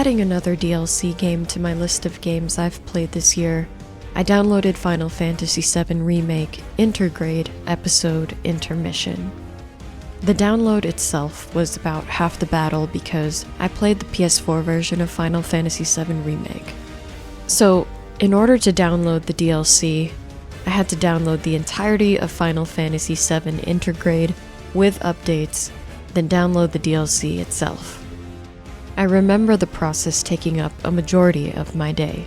Adding another DLC game to my list of games I've played this year, I downloaded Final Fantasy VII Remake Intergrade episode INTERmission. The download itself was about half the battle because I played the PS4 version of Final Fantasy VII Remake. So, in order to download the DLC, I had to download the entirety of Final Fantasy VII Intergrade with updates, then download the DLC itself. I remember the process taking up a majority of my day.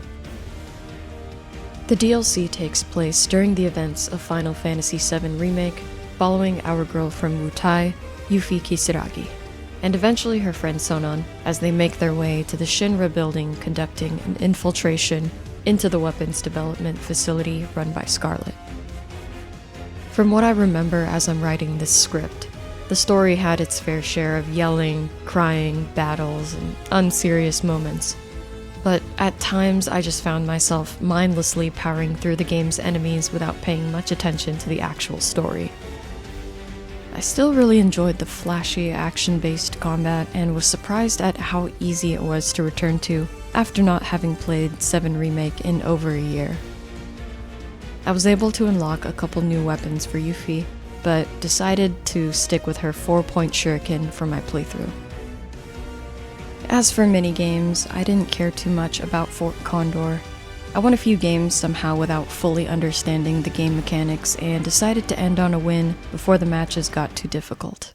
The DLC takes place during the events of Final Fantasy VII Remake, following our girl from Wutai, Yuffie Kisaragi, and eventually her friend Sonon as they make their way to the Shinra building conducting an infiltration into the weapons development facility run by Scarlet. From what I remember as I'm writing this script, the story had its fair share of yelling, crying, battles, and unserious moments. But at times I just found myself mindlessly powering through the game's enemies without paying much attention to the actual story. I still really enjoyed the flashy, action-based combat and was surprised at how easy it was to return to after not having played 7 Remake in over a year. I was able to unlock a couple new weapons for Yuffie, but decided to stick with her 4-point shuriken for my playthrough. As for minigames, I didn't care too much about Fort Condor. I won a few games somehow without fully understanding the game mechanics and decided to end on a win before the matches got too difficult.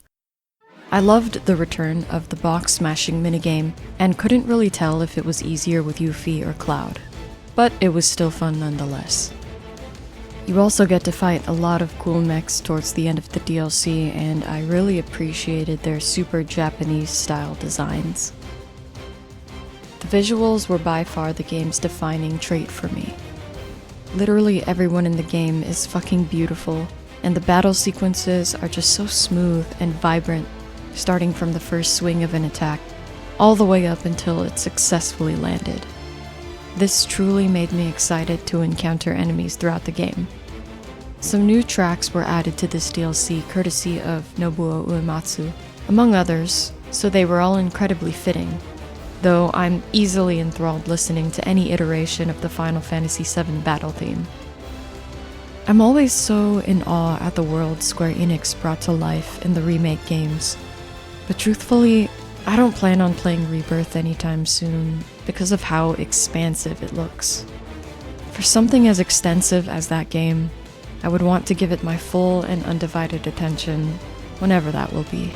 I loved the return of the box smashing minigame and couldn't really tell if it was easier with Yuffie or Cloud, but it was still fun nonetheless. You also get to fight a lot of cool mechs towards the end of the DLC, and I really appreciated their super Japanese style designs. The visuals were by far the game's defining trait for me. Literally everyone in the game is fucking beautiful, and the battle sequences are just so smooth and vibrant, starting from the first swing of an attack, all the way up until it successfully landed. This truly made me excited to encounter enemies throughout the game. Some new tracks were added to this DLC courtesy of Nobuo Uematsu, among others, so they were all incredibly fitting, though I'm easily enthralled listening to any iteration of the Final Fantasy VII battle theme. I'm always so in awe at the world Square Enix brought to life in the remake games, but truthfully, I don't plan on playing Rebirth anytime soon because of how expansive it looks. For something as extensive as that game, I would want to give it my full and undivided attention, whenever that will be.